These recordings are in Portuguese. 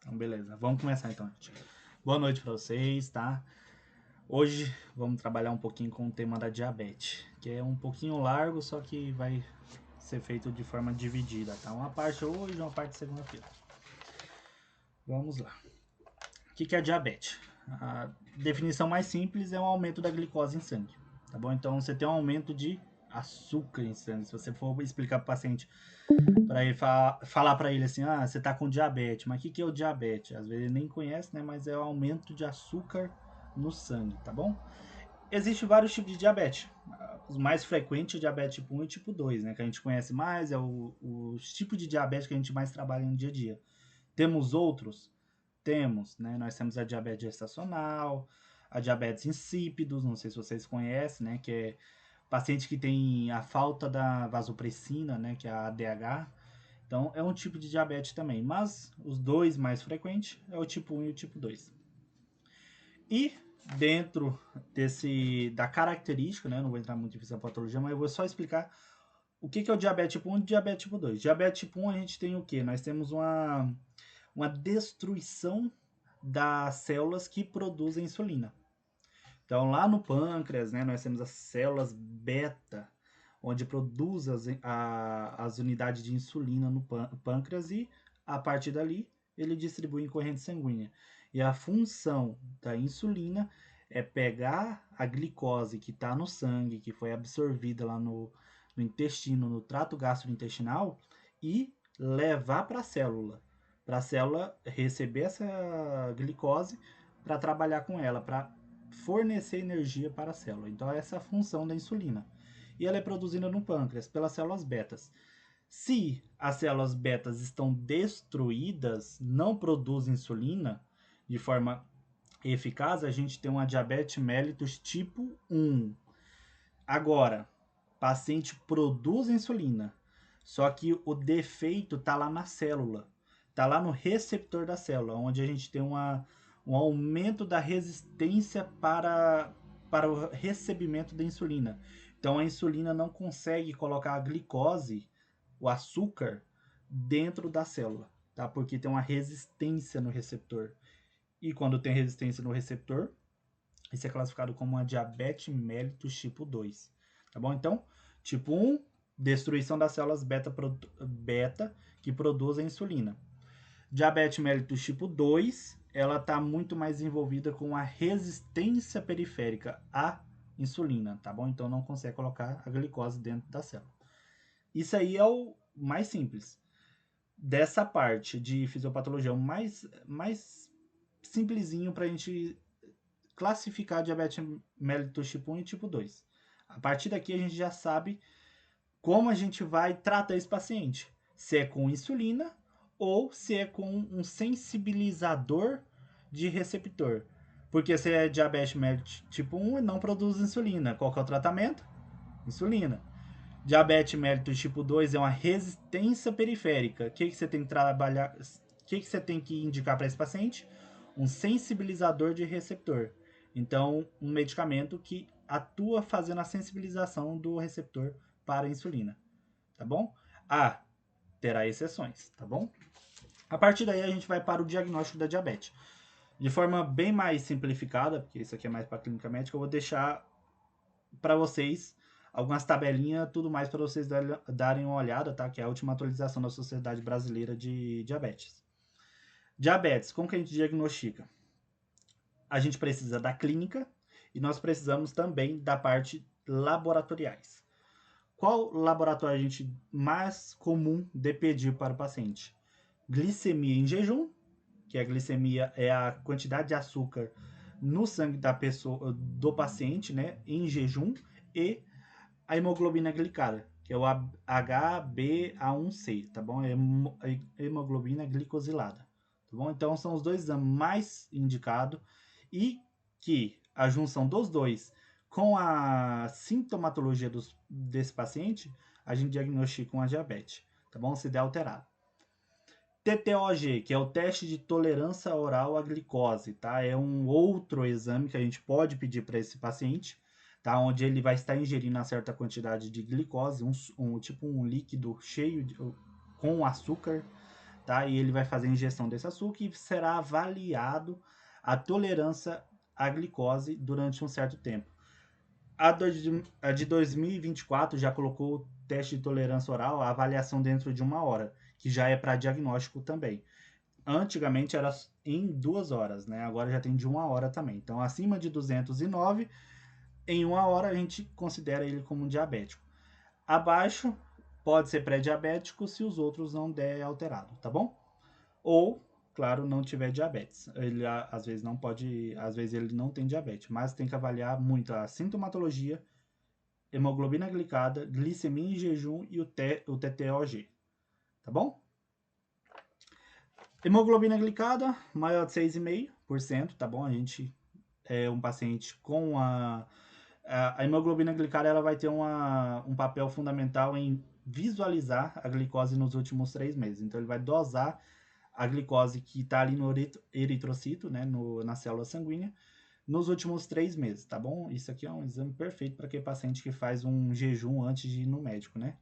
Então, beleza. Vamos começar então, gente. Boa noite para vocês, tá? Hoje vamos trabalhar um pouquinho com o tema da diabetes, que é um pouquinho largo, só que vai ser feito de forma dividida, tá? Uma parte hoje e uma parte segunda-feira. Vamos lá. O que é a diabetes? A definição mais simples é um aumento da glicose em sangue, tá bom? Então você tem um aumento de açúcar em sangue. Se você for explicar para o paciente, para ele falar para ele assim, você tá com diabetes, mas o que é o diabetes? Às vezes ele nem conhece, né? Mas é o aumento de açúcar no sangue, tá bom? Existem vários tipos de diabetes. Os mais frequentes é diabetes tipo 1 e tipo 2, né? Que a gente conhece mais, é os tipos de diabetes que a gente mais trabalha no dia a dia. Temos outros? Temos, né? Nós temos a diabetes gestacional, a diabetes insípidos, não sei se vocês conhecem, né? Que é paciente que tem a falta da vasopressina, né? Que é a ADH. Então, é um tipo de diabetes também. Mas os dois mais frequentes é o tipo 1 e o tipo 2. E dentro da característica, né? Não vou entrar muito em fisiopatologia, mas eu vou só explicar o que é o diabetes tipo 1 e o diabetes tipo 2. Diabetes tipo 1 a gente tem o quê? Nós temos uma destruição das células que produzem insulina. Então, lá no pâncreas, né, nós temos as células beta, onde produz as unidades de insulina no pâncreas e, a partir dali, ele distribui em corrente sanguínea. E a função da insulina é pegar a glicose que está no sangue, que foi absorvida lá no intestino, no trato gastrointestinal, e levar para a célula receber essa glicose para trabalhar com ela, para fornecer energia para a célula. Então, essa é a função da insulina. E ela é produzida no pâncreas pelas células betas. Se as células betas estão destruídas, não produzem insulina de forma eficaz, a gente tem uma diabetes mellitus tipo 1. Agora, paciente produz insulina, só que o defeito está lá na célula, está lá no receptor da célula, onde a gente tem um aumento da resistência para o recebimento da insulina. Então a insulina não consegue colocar a glicose, o açúcar, dentro da célula, tá? Porque tem uma resistência no receptor. E quando tem resistência no receptor, isso é classificado como uma diabetes mellitus tipo 2. Tá bom? Então, tipo 1, destruição das células beta que produzem insulina. Diabetes mellitus tipo 2, ela está muito mais envolvida com a resistência periférica à insulina, tá bom? Então não consegue colocar a glicose dentro da célula. Isso aí é o mais simples. Dessa parte de fisiopatologia, o mais simplesinho para a gente classificar diabetes mellitus tipo 1 e tipo 2. A partir daqui a gente já sabe como a gente vai tratar esse paciente. Se é com insulina ou se é com um sensibilizador de receptor. Porque se é diabetes mellitus tipo 1, não produz insulina. Qual que é o tratamento? Insulina. Diabetes mellitus tipo 2 é uma resistência periférica. O que você tem que trabalhar? O que você tem que indicar para esse paciente? Um sensibilizador de receptor. Então, um medicamento que atua fazendo a sensibilização do receptor para a insulina, tá bom? Terá exceções, tá bom? A partir daí a gente vai para o diagnóstico da diabetes. De forma bem mais simplificada, porque isso aqui é mais para clínica médica, eu vou deixar para vocês algumas tabelinhas, tudo mais para vocês darem uma olhada, tá? Que é a última atualização da Sociedade Brasileira de Diabetes. Diabetes, como que a gente diagnostica? A gente precisa da clínica e nós precisamos também da parte laboratoriais. Qual laboratório a gente mais comum de pedir para o paciente? Glicemia em jejum, que a glicemia é a quantidade de açúcar no sangue da pessoa, do paciente, né, em jejum, e a hemoglobina glicada, que é o HbA1c, tá bom? É hemoglobina glicosilada, tá bom? Então são os dois exames mais indicados e que a junção dos dois com a sintomatologia desse paciente, a gente diagnostica uma diabetes, tá bom? Se der alterado. TTOG, que é o teste de tolerância oral à glicose, tá? É um outro exame que a gente pode pedir para esse paciente, tá? Onde ele vai estar ingerindo uma certa quantidade de glicose, tipo um líquido cheio com açúcar, tá? E ele vai fazer a ingestão desse açúcar e será avaliado a tolerância à glicose durante um certo tempo. A de 2024 já colocou o teste de tolerância oral, a avaliação dentro de 1 hora, que já é para diagnóstico também. Antigamente era em 2 horas, né? Agora já tem de 1 hora também. Então, acima de 209, em 1 hora a gente considera ele como um diabético. Abaixo, pode ser pré-diabético se os outros não der alterado, tá bom? Ou, claro, não tiver diabetes. Ele às vezes não pode, às vezes ele não tem diabetes, mas tem que avaliar muito a sintomatologia, hemoglobina glicada, glicemia em jejum e o TTOG, tá bom? Hemoglobina glicada maior de 6,5%, tá bom? A gente é um paciente com a hemoglobina glicada, ela vai ter um papel fundamental em visualizar a glicose nos últimos 3 meses. Então, ele vai dosar a glicose que está ali no eritrocito, né, na célula sanguínea, nos últimos 3 meses, tá bom? Isso aqui é um exame perfeito para aquele paciente que faz um jejum antes de ir no médico, né?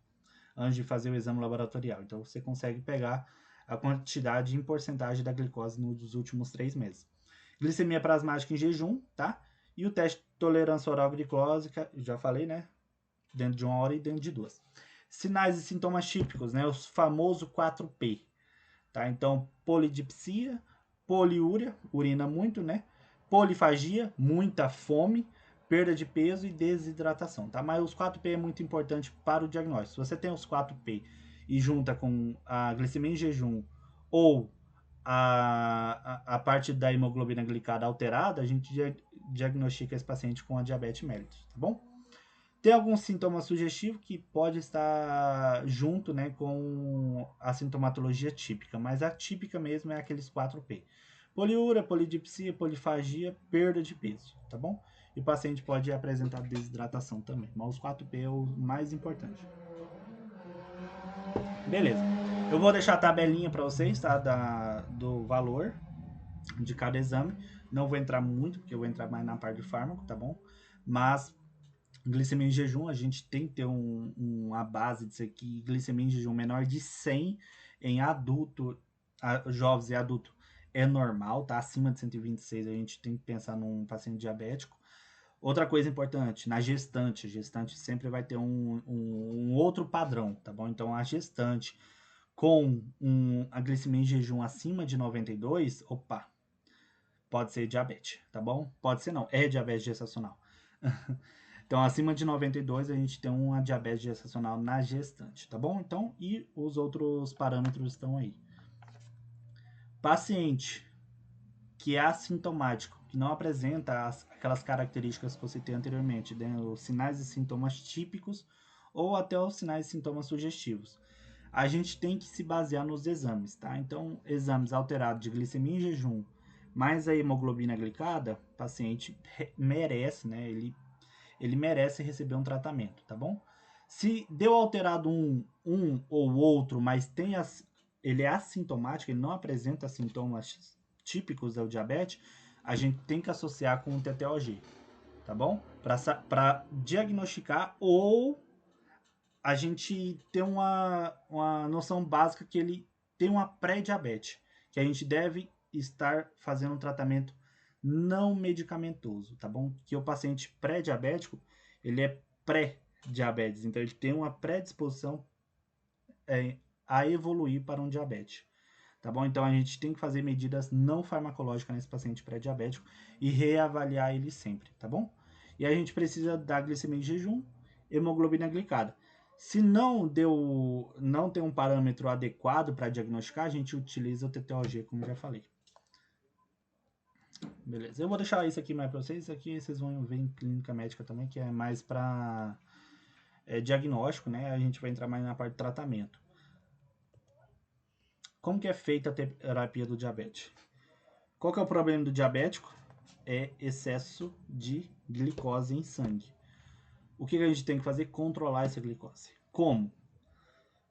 Antes de fazer o exame laboratorial. Então, você consegue pegar a quantidade em porcentagem da glicose nos últimos 3 meses. Glicemia plasmática em jejum, tá? E o teste de tolerância oral glicósica, já falei, né? Dentro de 1 hora e dentro de 2. Sinais e sintomas típicos, né? Os famosos 4P, tá? Então, polidipsia, poliúria, urina muito, né? Polifagia, muita fome, perda de peso e desidratação, tá? Mas os 4P é muito importante para o diagnóstico. Se você tem os 4P e junta com a glicemia em jejum ou a parte da hemoglobina glicada alterada, a gente diagnostica esse paciente com a diabetes mellitus, tá bom? Tem algum sintoma sugestivo que pode estar junto, né, com a sintomatologia típica, mas a típica mesmo é aqueles 4P. Poliúria, polidipsia, polifagia, perda de peso, tá bom? E o paciente pode apresentar desidratação também, mas os 4P é o mais importante. Beleza. Eu vou deixar a tabelinha para vocês, tá? Do valor de cada exame. Não vou entrar muito, porque eu vou entrar mais na parte de fármaco, tá bom? Mas glicemia em jejum, a gente tem que ter uma base disso aqui. Glicemia em jejum menor de 100 em adulto, jovens e adulto, é normal, tá? Acima de 126 a gente tem que pensar num paciente diabético. Outra coisa importante, na gestante, a gestante sempre vai ter um outro padrão, tá bom? Então, a gestante com a glicemia em jejum acima de 92, opa, pode ser diabetes, tá bom? Pode ser não, é diabetes gestacional. Então, acima de 92, a gente tem uma diabetes gestacional na gestante, tá bom? Então, e os outros parâmetros estão aí. Paciente que é assintomático, que não apresenta aquelas características que eu citei anteriormente, né? Os sinais e sintomas típicos ou até os sinais e sintomas sugestivos. A gente tem que se basear nos exames, tá? Então, exames alterados de glicemia em jejum, mais a hemoglobina glicada, o paciente merece, né? Ele merece receber um tratamento, tá bom? Se deu alterado um ou outro, mas ele é assintomático, ele não apresenta sintomas típicos do diabetes, a gente tem que associar com o TTOG, tá bom? Para diagnosticar ou a gente ter uma noção básica que ele tem uma pré-diabetes, que a gente deve estar fazendo um tratamento não medicamentoso, tá bom? Que o paciente pré-diabético, ele é pré-diabetes, então ele tem uma predisposição a evoluir para um diabetes, tá bom? Então a gente tem que fazer medidas não farmacológicas nesse paciente pré-diabético e reavaliar ele sempre, tá bom? E a gente precisa da glicemia em jejum, hemoglobina glicada. Se não tem um parâmetro adequado para diagnosticar, a gente utiliza o TTOG, como já falei. Beleza, eu vou deixar isso aqui mais para vocês. Isso aqui vocês vão ver em clínica médica também, que é mais para diagnóstico, né? A gente vai entrar mais na parte de tratamento. Como que é feita a terapia do diabetes? Qual que é o problema do diabético? É excesso de glicose em sangue. O que a gente tem que fazer? Controlar essa glicose. Como?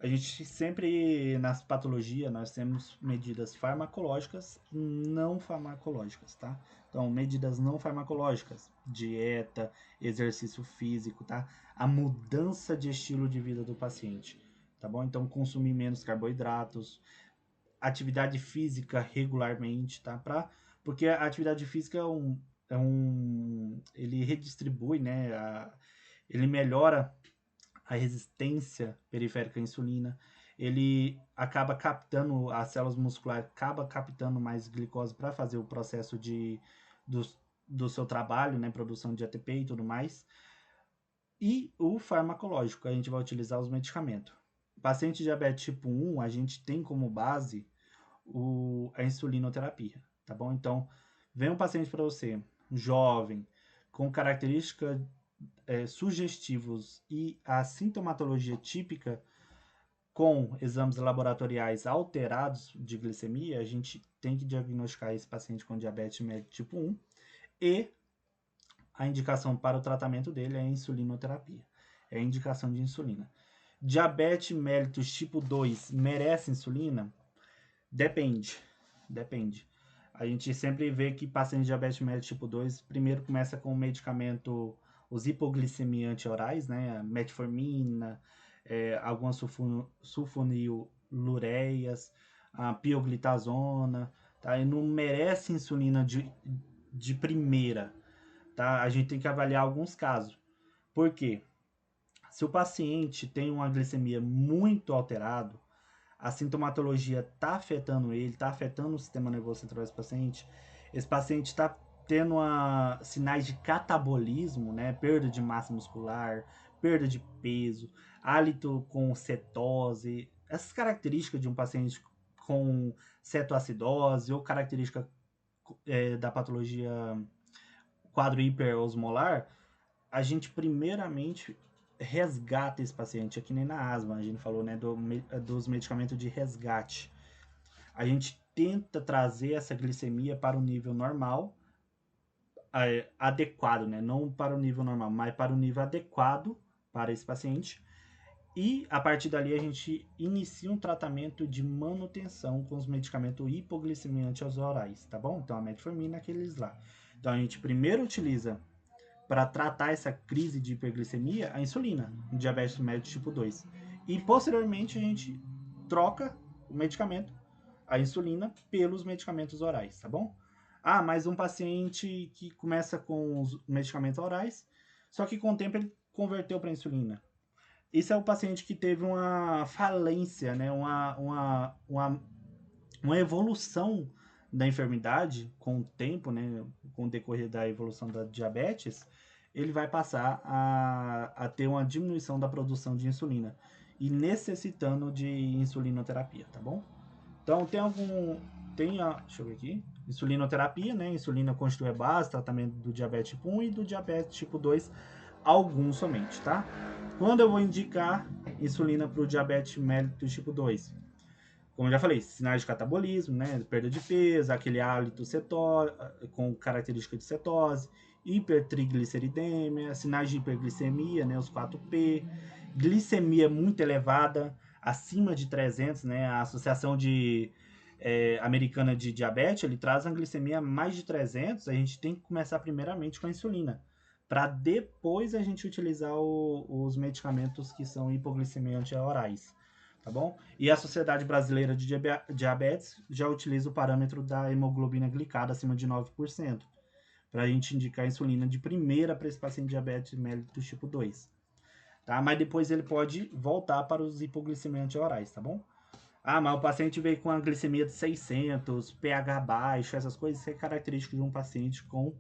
A gente sempre, nas patologias, nós temos medidas farmacológicas e não farmacológicas, tá? Então, medidas não farmacológicas, dieta, exercício físico, tá? A mudança de estilo de vida do paciente, tá bom? Então, consumir menos carboidratos, atividade física regularmente, tá? Porque a atividade física ele redistribui, né? Ele melhora a resistência periférica à insulina, ele acaba captando, as células musculares acaba captando mais glicose para fazer o processo do, do seu trabalho, né, produção de ATP e tudo mais. E o farmacológico, a gente vai utilizar os medicamentos. Paciente de diabetes tipo 1, a gente tem como base a insulinoterapia, tá bom? Então, vem um paciente para você, jovem, com características sugestivos e a sintomatologia típica com exames laboratoriais alterados de glicemia, a gente tem que diagnosticar esse paciente com diabetes mellitus tipo 1 e a indicação para o tratamento dele é a insulinoterapia, é a indicação de insulina. Diabetes mellitus tipo 2 merece insulina? Depende. A gente sempre vê que paciente de diabetes mellitus tipo 2 primeiro começa com o medicamento, os hipoglicemia antiorais, né? Metformina, algumas sulfonilureias, a pioglitazona, tá? E não merece insulina de primeira, tá? A gente tem que avaliar alguns casos. Por quê? Se o paciente tem uma glicemia muito alterada, a sintomatologia está afetando ele, está afetando o sistema nervoso central desse paciente, esse paciente está tendo sinais de catabolismo, né? Perda de massa muscular, perda de peso, hálito com cetose, essas características de um paciente com cetoacidose ou característica da patologia quadro hiperosmolar, a gente primeiramente resgata esse paciente, aqui nem na asma, a gente falou, né, dos medicamentos de resgate. A gente tenta trazer essa glicemia para o nível normal, adequado, né, não para o nível normal, mas para o nível adequado para esse paciente. E a partir dali a gente inicia um tratamento de manutenção com os medicamentos hipoglicemiantes orais, tá bom? Então a metformina, aqueles lá. Então a gente primeiro utiliza para tratar essa crise de hiperglicemia, a insulina, no diabetes mellitus tipo 2. E posteriormente a gente troca o medicamento, a insulina, pelos medicamentos orais, tá bom? Ah, mas um paciente que começa com os medicamentos orais, só que com o tempo ele converteu para insulina. Esse é o paciente que teve uma falência, né? Uma evolução da enfermidade com o tempo, né? Com o decorrer da evolução da diabetes, ele vai passar a ter uma diminuição da produção de insulina e necessitando de insulinoterapia, tá bom? Então deixa eu ver aqui, insulinoterapia, né? Insulina constitui a base, tratamento do diabetes tipo 1 e do diabetes tipo 2, alguns somente, tá? Quando eu vou indicar insulina para o diabetes mellitus tipo 2? Como eu já falei, sinais de catabolismo, né? Perda de peso, aquele hálito com característica de cetose, hipertrigliceridemia, sinais de hiperglicemia, né? Os 4P, glicemia muito elevada, acima de 300, né? A Associação Americana de Diabetes, ele traz uma glicemia mais de 300, a gente tem que começar primeiramente com a insulina, para depois a gente utilizar os medicamentos que são hipoglicemiantes orais, tá bom? E a Sociedade Brasileira de Diabetes já utiliza o parâmetro da hemoglobina glicada acima de 9%, para a gente indicar a insulina de primeira para esse paciente diabetes mellitus tipo 2. Tá? Mas depois ele pode voltar para os hipoglicemiantes orais, tá bom? Ah, mas o paciente veio com a glicemia de 600, pH baixo, essas coisas, isso é característico de um paciente com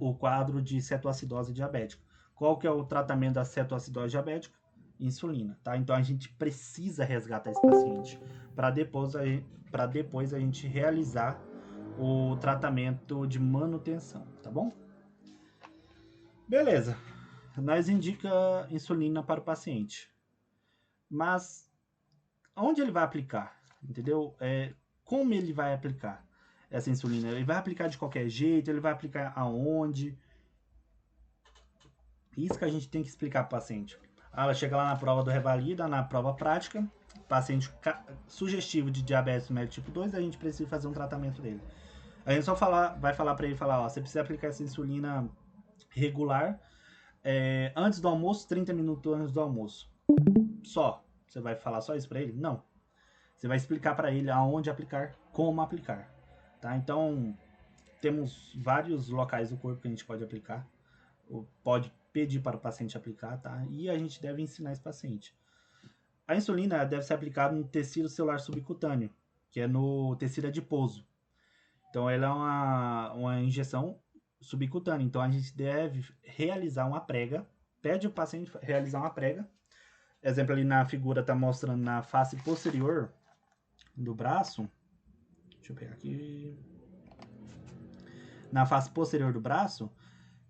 o quadro de cetoacidose diabética. Qual que é o tratamento da cetoacidose diabética? Insulina, tá? Então a gente precisa resgatar esse paciente para depois a gente realizar o tratamento de manutenção, tá bom? Beleza. Nós indica insulina para o paciente. Mas onde ele vai aplicar? Entendeu? Como ele vai aplicar essa insulina? Ele vai aplicar de qualquer jeito? Ele vai aplicar aonde? Isso que a gente tem que explicar para o paciente. Ela chega lá na prova do Revalida, na prova prática, paciente sugestivo de diabetes mellitus tipo 2, a gente precisa fazer um tratamento dele. A gente só vai falar para ele, ó, você precisa aplicar essa insulina regular antes do almoço, 30 minutos antes do almoço. Só. Você vai falar só isso para ele? Não. Você vai explicar para ele aonde aplicar, como aplicar, tá? Então, temos vários locais do corpo que a gente pode aplicar, ou pode pedir para o paciente aplicar, tá? E a gente deve ensinar esse paciente. A insulina deve ser aplicada no tecido celular subcutâneo, que é no tecido adiposo. Então, ela é uma injeção subcutânea. Então, a gente deve realizar uma prega, pede o paciente realizar uma prega. Exemplo, ali na figura está mostrando na face posterior do braço. Deixa eu pegar aqui. Na face posterior do braço,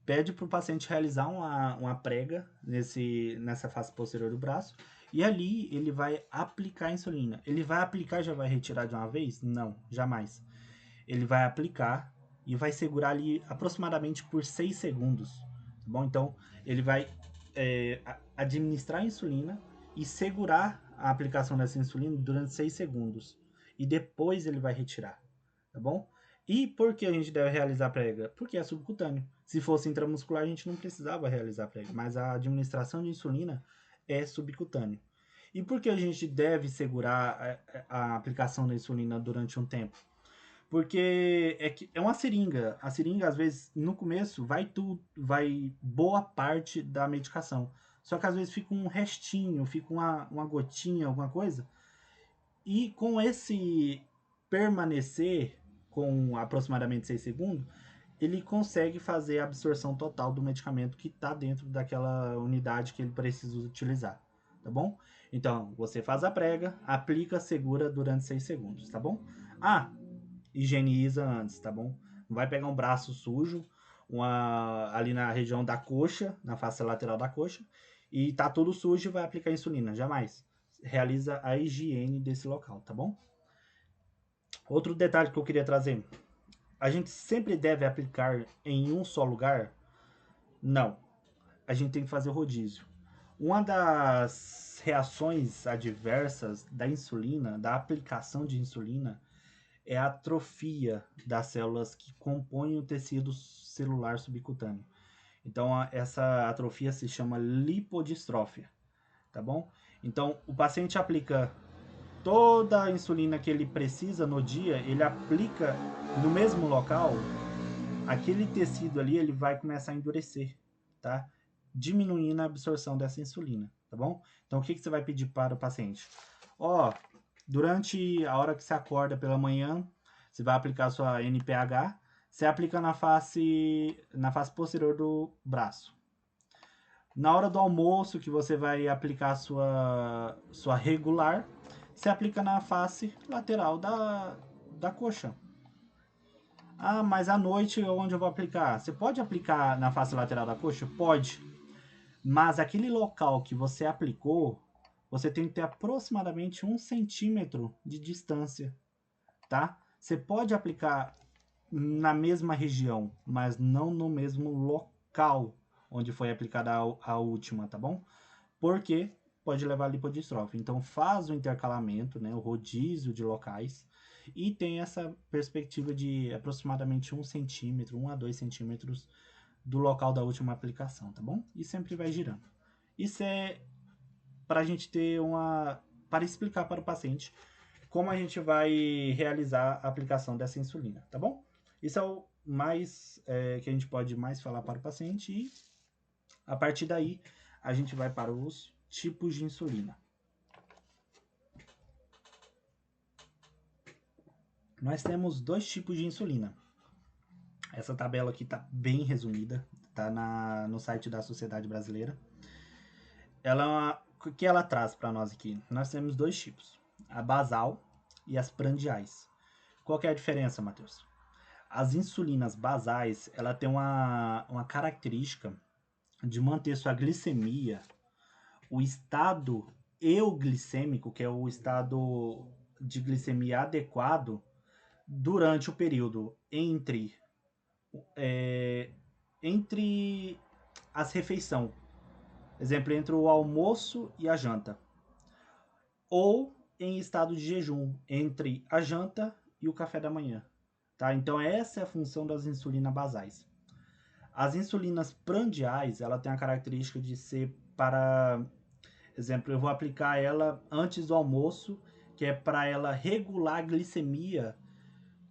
pede para o paciente realizar uma prega nessa face posterior do braço. E ali ele vai aplicar a insulina. Ele vai aplicar e já vai retirar de uma vez? Não, jamais. Ele vai aplicar e vai segurar ali aproximadamente por 6 segundos. Tá bom? Então, ele vai administrar a insulina e segurar a aplicação dessa insulina durante 6 segundos. E depois ele vai retirar. Tá bom? E por que a gente deve realizar a prega? Porque é subcutâneo. Se fosse intramuscular, a gente não precisava realizar a prega. Mas a administração de insulina é subcutâneo. E por que a gente deve segurar a aplicação da insulina durante um tempo? Porque é uma seringa. A seringa, às vezes, no começo, vai boa parte da medicação. Só que às vezes fica um restinho, fica uma gotinha, alguma coisa. E com esse permanecer com aproximadamente 6 segundos, ele consegue fazer a absorção total do medicamento que está dentro daquela unidade que ele precisa utilizar, tá bom? Então, você faz a prega, aplica, segura durante 6 segundos, tá bom? Higieniza antes, tá bom? Não vai pegar um braço sujo, ali na região da coxa, na face lateral da coxa, e tá tudo sujo e vai aplicar insulina, jamais. Realiza a higiene desse local, tá bom? Outro detalhe que eu queria trazer. A gente sempre deve aplicar em um só lugar? Não. A gente tem que fazer rodízio. Uma das reações adversas da insulina, da aplicação de insulina, é a atrofia das células que compõem o tecido celular subcutâneo. Então, essa atrofia se chama lipodistrofia, tá bom? Então, o paciente aplica toda a insulina que ele precisa no dia, ele aplica no mesmo local, aquele tecido ali ele vai começar a endurecer, tá? Diminuindo a absorção dessa insulina, tá bom? Então, o que você vai pedir para o paciente? Durante a hora que você acorda pela manhã, você vai aplicar a sua NPH, você aplica na face posterior do braço. Na hora do almoço, que você vai aplicar a sua regular, você aplica na face lateral da coxa. Mas à noite onde eu vou aplicar? Você pode aplicar na face lateral da coxa? Pode. Mas aquele local que você aplicou, você tem que ter aproximadamente 1 centímetro de distância, tá? Você pode aplicar na mesma região, mas não no mesmo local onde foi aplicada a última, tá bom? Porque pode levar a lipodistrofia. Então faz o intercalamento, né, o rodízio de locais, e tem essa perspectiva de aproximadamente 1 centímetro, 1 a 2 centímetros do local da última aplicação, tá bom? E sempre vai girando. Isso é para a gente ter para explicar para o paciente como a gente vai realizar a aplicação dessa insulina, tá bom? Isso é o mais que a gente pode mais falar para o paciente, e a partir daí a gente vai para os tipos de insulina. Nós temos 2 tipos de insulina. Essa tabela aqui está bem resumida, está no site da Sociedade Brasileira. O que ela traz para nós aqui? Nós temos 2 tipos, a basal e as prandiais. Qual que é a diferença, Matheus? As insulinas basais, ela tem uma característica de manter sua glicemia, o estado euglicêmico, que é o estado de glicemia adequado, durante o período entre as refeições. Exemplo, entre o almoço e a janta. Ou em estado de jejum, entre a janta e o café da manhã. Tá? Então, essa é a função das insulinas basais. As insulinas prandiais, ela tem a característica de ser para... Exemplo, eu vou aplicar ela antes do almoço que é para ela regular a glicemia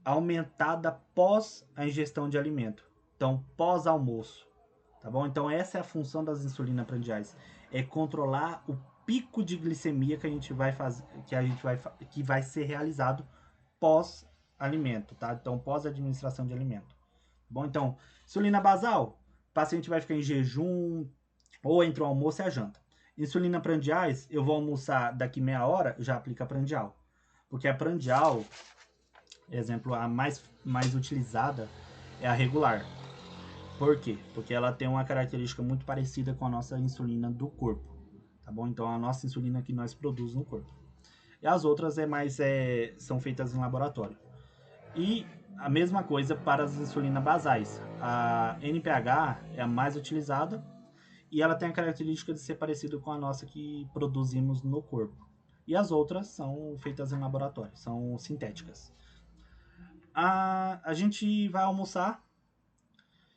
aumentada pós a ingestão de alimento. Então, pós-almoço, tá bom? Então, essa é a função das insulinas prandiais, é controlar o pico de glicemia que a gente vai fazer, que vai ser realizado pós-alimento, tá? Então, pós-administração de alimento. Bom, então, insulina basal, o paciente vai ficar em jejum ou entre o almoço e a janta. Insulina prandiais, eu vou almoçar daqui meia hora, já aplica a prandial. Porque a prandial, exemplo, a mais utilizada é a regular. Por quê? Porque ela tem uma característica muito parecida com a nossa insulina do corpo, tá bom? Então, a nossa insulina que nós produzimos no corpo. E as outras são feitas em laboratório. E a mesma coisa para as insulinas basais. A NPH é a mais utilizada e ela tem a característica de ser parecida com a nossa que produzimos no corpo. E as outras são feitas em laboratório, são sintéticas. A gente vai almoçar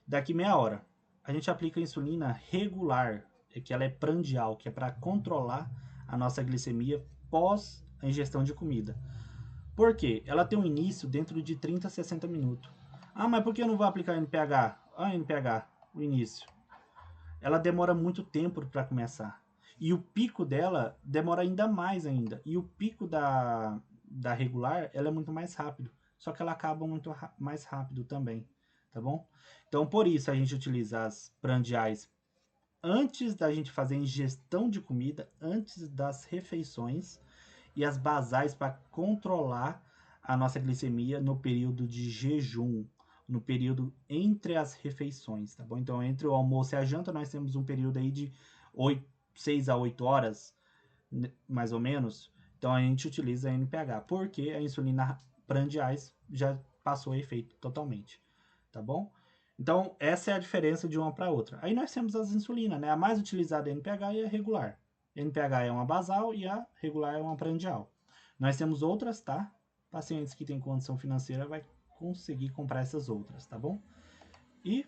daqui meia hora. A gente aplica a insulina regular, que ela é prandial, que é para controlar a nossa glicemia pós a ingestão de comida. Por quê? Ela tem um início dentro de 30 a 60 minutos. Ah, mas por que eu não vou aplicar NPH? Ah, NPH, o início. Ela demora muito tempo para começar. E o pico dela demora ainda mais ainda. E o pico da regular, ela é muito mais rápido. Só que ela acaba muito mais rápido também, tá bom? Então, por isso, a gente utiliza as prandiais antes da gente fazer a ingestão de comida, antes das refeições, e as basais para controlar a nossa glicemia no período de jejum, no período entre as refeições, tá bom? Então, entre o almoço e a janta, nós temos um período aí de 6 a 8 horas, mais ou menos. Então, a gente utiliza a NPH, porque a insulina prandiais já passou o efeito totalmente, tá bom? Então, essa é a diferença de uma para outra. Aí nós temos as insulinas, né? A mais utilizada é a NPH e a regular. A NPH é uma basal e a regular é uma prandial. Nós temos outras, tá? Pacientes que têm condição financeira vai conseguir comprar essas outras, tá bom? E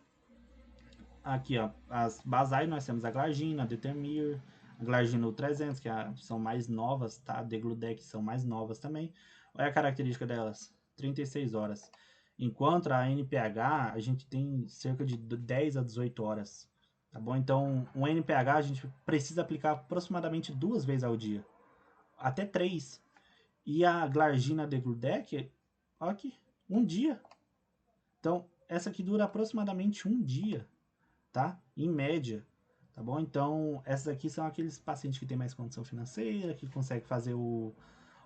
aqui, ó, as basais nós temos a glargina, a Detemir, a glargina 300, que são mais novas, tá? A Degludec são mais novas também. Olha a característica delas, 36 horas. Enquanto a NPH, a gente tem cerca de 10 a 18 horas, tá bom? Então, um NPH a gente precisa aplicar aproximadamente 2 vezes ao dia, até 3. E a glargina Degludec, olha aqui, 1 dia. Então, essa aqui dura aproximadamente 1 dia, tá? Em média, tá bom? Então, essas aqui são aqueles pacientes que têm mais condição financeira, que conseguem fazer o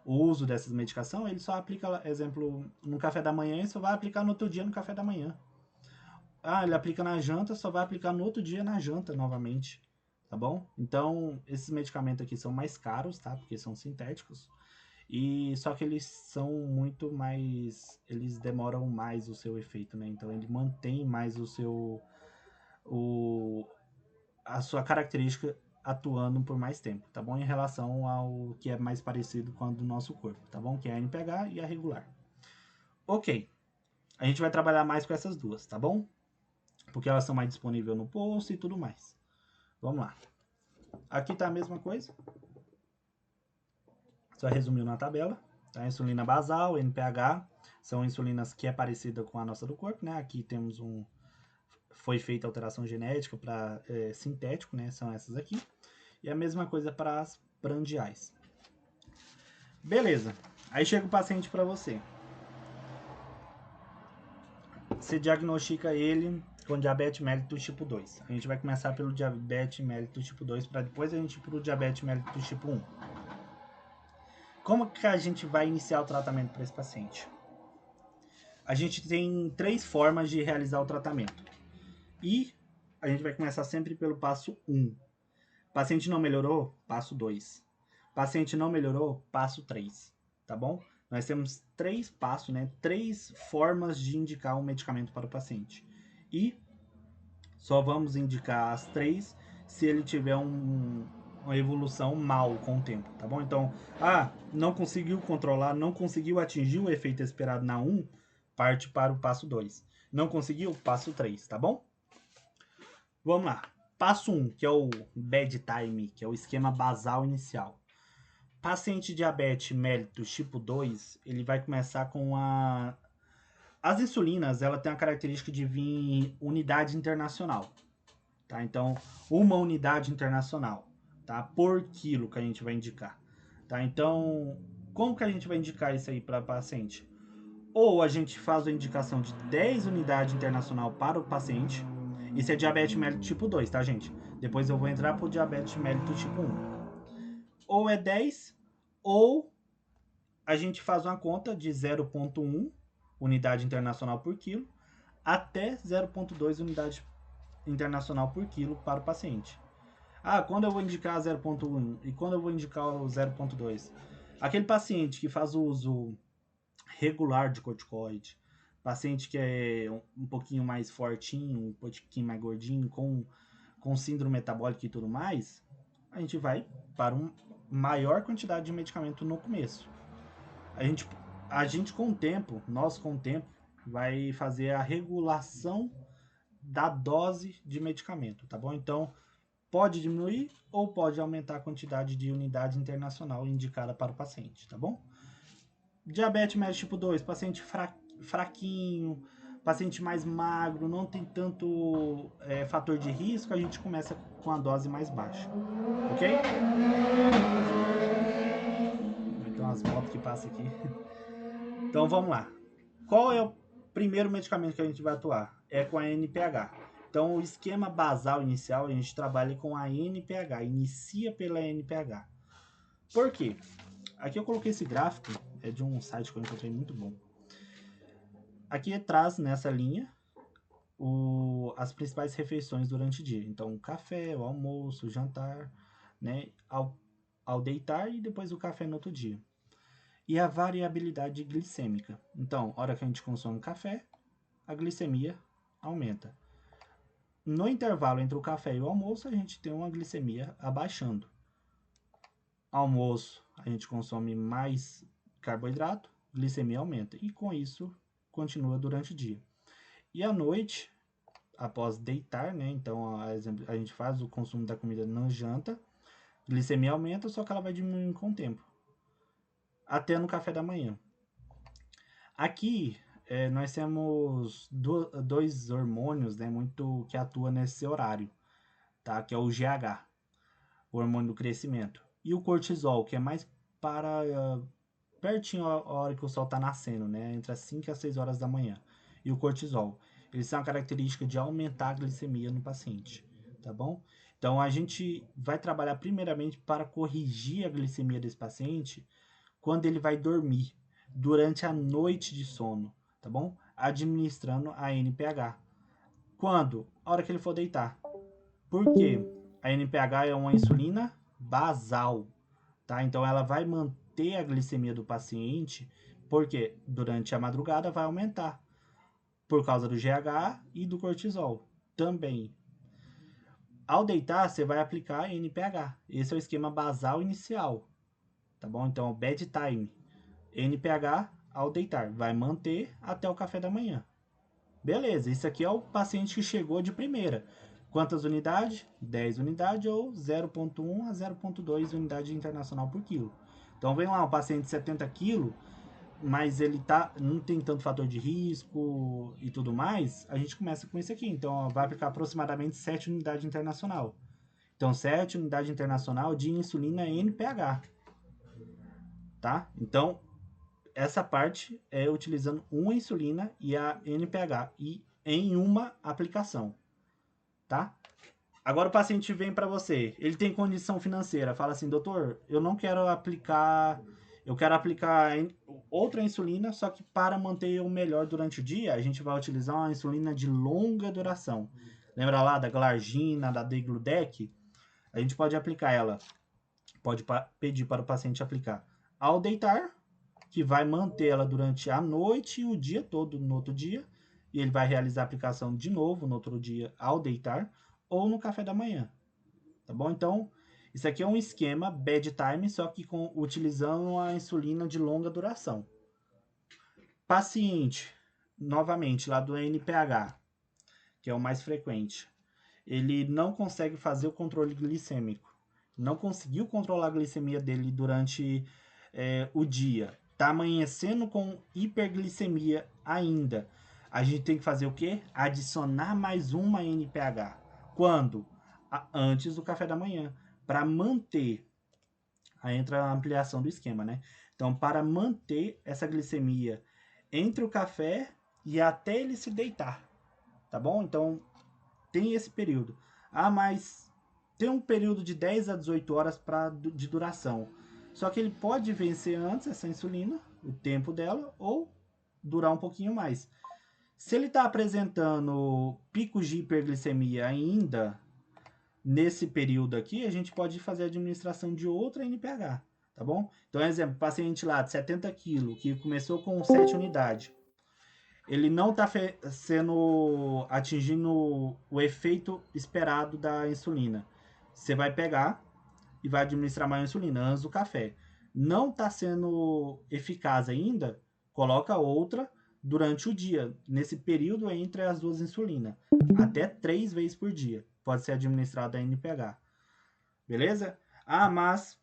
uso dessas medicações, ele só aplica, exemplo, no café da manhã e só vai aplicar no outro dia no café da manhã. Ah, ele aplica na janta, só vai aplicar no outro dia na janta novamente, tá bom? Então, esses medicamentos aqui são mais caros, tá? Porque são sintéticos. E só que eles são muito mais, eles demoram mais o seu efeito, né? Então ele mantém mais a sua característica atuando por mais tempo, tá bom? Em relação ao que é mais parecido com a do nosso corpo, tá bom? Que é a NPH e a regular. Ok, a gente vai trabalhar mais com essas duas, tá bom? Porque elas são mais disponíveis no posto e tudo mais. Vamos lá. Aqui tá a mesma coisa. Só resumiu na tabela. A insulina basal, NPH, são insulinas que é parecida com a nossa do corpo, né? Aqui temos foi feita alteração genética para sintético, né? São essas aqui. E a mesma coisa para as prandiais. Beleza. Aí chega o paciente para você. Você diagnostica ele com diabetes mellitus tipo 2. A gente vai começar pelo diabetes mellitus tipo 2 para depois a gente ir para o diabetes mellitus tipo 1. Como que a gente vai iniciar o tratamento para esse paciente? A gente tem 3 formas de realizar o tratamento. E a gente vai começar sempre pelo passo 1. Paciente não melhorou? Passo 2. Paciente não melhorou? Passo 3. Tá bom? Nós temos 3 passos, né? 3 formas de indicar um medicamento para o paciente. E só vamos indicar as 3 se ele tiver uma evolução mal com o tempo, tá bom? Então, não conseguiu controlar, não conseguiu atingir o efeito esperado na 1, parte para o passo 2. Não conseguiu? Passo 3, tá bom? Vamos lá. Passo 1, que é o bad time, que é o esquema basal inicial. paciente diabetes mellitus tipo 2, ele vai começar com a... As insulinas, ela tem a característica de vir em unidade internacional, tá? Então, uma unidade internacional, tá? Por quilo que a gente vai indicar, tá? Então, como que a gente vai indicar isso aí para paciente? Ou a gente faz a indicação de 10 unidades internacional para o paciente. Isso é diabetes mellitus tipo 2, tá, gente? Depois eu vou entrar para o diabetes mellitus tipo 1. Ou é 10, ou a gente faz uma conta de 0,1 unidade internacional por quilo até 0,2 unidade internacional por quilo para o paciente. Ah, quando eu vou indicar 0,1 e quando eu vou indicar o 0,2? Aquele paciente que faz o uso regular de corticoide, paciente que é um pouquinho mais fortinho, um pouquinho mais gordinho, com síndrome metabólica e tudo mais, a gente vai para uma maior quantidade de medicamento no começo. A gente com o tempo, nós com o tempo, vai fazer a regulação da dose de medicamento, tá bom? Então, pode diminuir ou pode aumentar a quantidade de unidade internacional indicada para o paciente, tá bom? Diabetes mellitus tipo 2, paciente fraquinho, paciente mais magro, não tem tanto fator de risco, a gente começa com a dose mais baixa, ok? Então as motos que passam aqui. Então vamos lá. Qual é o primeiro medicamento que a gente vai atuar? É com a NPH. Então o esquema basal inicial a gente trabalha com a NPH, inicia pela NPH. Por quê? Aqui eu coloquei esse gráfico, é de um site que eu encontrei muito bom. Aqui traz nessa linha as principais refeições durante o dia. Então, o café, o almoço, o jantar, né? Ao deitar e depois o café no outro dia. E a variabilidade glicêmica. Então, a hora que a gente consome café, a glicemia aumenta. No intervalo entre o café e o almoço, a gente tem uma glicemia abaixando. Almoço, a gente consome mais carboidrato, glicemia aumenta. E com isso, continua durante o dia. E à noite, após deitar, né? Então, a gente faz o consumo da comida na janta, glicemia aumenta, só que ela vai diminuindo com o tempo. Até no café da manhã. Aqui, nós temos dois hormônios, né? Muito que atuam nesse horário, tá? Que é o GH, o hormônio do crescimento. E o cortisol, que é mais para pertinho a hora que o sol está nascendo, né? Entre as 5 e as 6 horas da manhã. E o cortisol. Eles são a característica de aumentar a glicemia no paciente, tá bom? Então a gente vai trabalhar primeiramente para corrigir a glicemia desse paciente quando ele vai dormir, durante a noite de sono, tá bom? Administrando a NPH. Quando? A hora que ele for deitar. Por quê? A NPH é uma insulina basal, tá? Então ela vai manter a glicemia do paciente, porque durante a madrugada vai aumentar por causa do GH e do cortisol também. Ao deitar, você vai aplicar NPH. Esse é o esquema basal inicial, tá bom? Então, bedtime, NPH ao deitar, vai manter até o café da manhã. Beleza, isso aqui é o paciente que chegou de primeira. Quantas unidades? 10 unidades ou 0,1 a 0,2 unidade internacional por quilo. Então, vem lá, um paciente de 70 quilos, mas ele não tem tanto fator de risco e tudo mais, a gente começa com isso aqui. Então, vai aplicar aproximadamente 7 unidades internacional. Então, 7 unidades internacional de insulina NPH. Tá? Então, essa parte é utilizando uma insulina e a NPH e em uma aplicação. Tá? Agora o paciente vem para você, ele tem condição financeira, fala assim, doutor, eu não quero aplicar, eu quero aplicar outra insulina, só que para manter o melhor durante o dia, a gente vai utilizar uma insulina de longa duração. Lembra lá da Glargina, da Degludec? A gente pode aplicar ela, pode pedir para o paciente aplicar ao deitar, que vai manter ela durante a noite e o dia todo no outro dia, e ele vai realizar a aplicação de novo no outro dia ao deitar, ou no café da manhã, tá bom? Então, isso aqui é um esquema bedtime, só que utilizando a insulina de longa duração. Paciente, novamente, lá do NPH, que é o mais frequente, ele não consegue fazer o controle glicêmico. não conseguiu controlar a glicemia dele durante o dia, tá amanhecendo com hiperglicemia ainda, a gente tem que fazer o quê? Adicionar mais uma NPH. Quando? Antes do café da manhã, para manter. Aí entra a ampliação do esquema, né? Então, para manter essa glicemia entre o café e até ele se deitar, tá bom? Então, tem esse período. Ah, mas tem um período de 10 a 18 horas de duração. Só que ele pode vencer antes essa insulina, o tempo dela, ou durar um pouquinho mais. Se ele está apresentando picos de hiperglicemia ainda nesse período aqui, a gente pode fazer a administração de outra NPH, tá bom? Então, exemplo, paciente lá de 70 kg, que começou com 7 unidades, ele não está atingindo o efeito esperado da insulina. Você vai pegar e vai administrar mais insulina antes do café. Não está sendo eficaz ainda, coloca outra durante o dia, nesse período entre as duas insulinas, até 3 vezes por dia. Pode ser administrada a NPH. Beleza? Ah, mas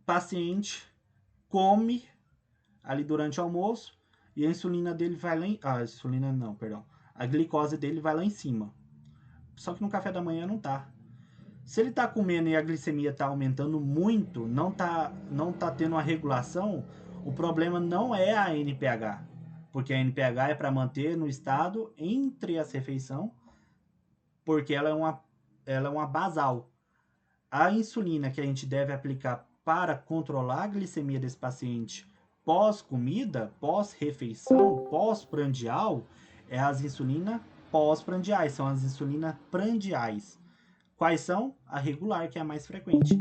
paciente come ali durante o almoço e a insulina dele vai lá em... Ah, a insulina não, perdão. A glicose dele vai lá em cima. Só que no café da manhã não tá. Se ele tá comendo e a glicemia tá aumentando muito, não tá tendo uma regulação, o problema não é a NPH. Porque a NPH é para manter no estado entre as refeições, porque ela é uma basal. A insulina que a gente deve aplicar para controlar a glicemia desse paciente pós-comida, pós-refeição, pós-prandial, é as insulinas pós-prandiais, são as insulinas prandiais. Quais são? A regular, que é a mais frequente.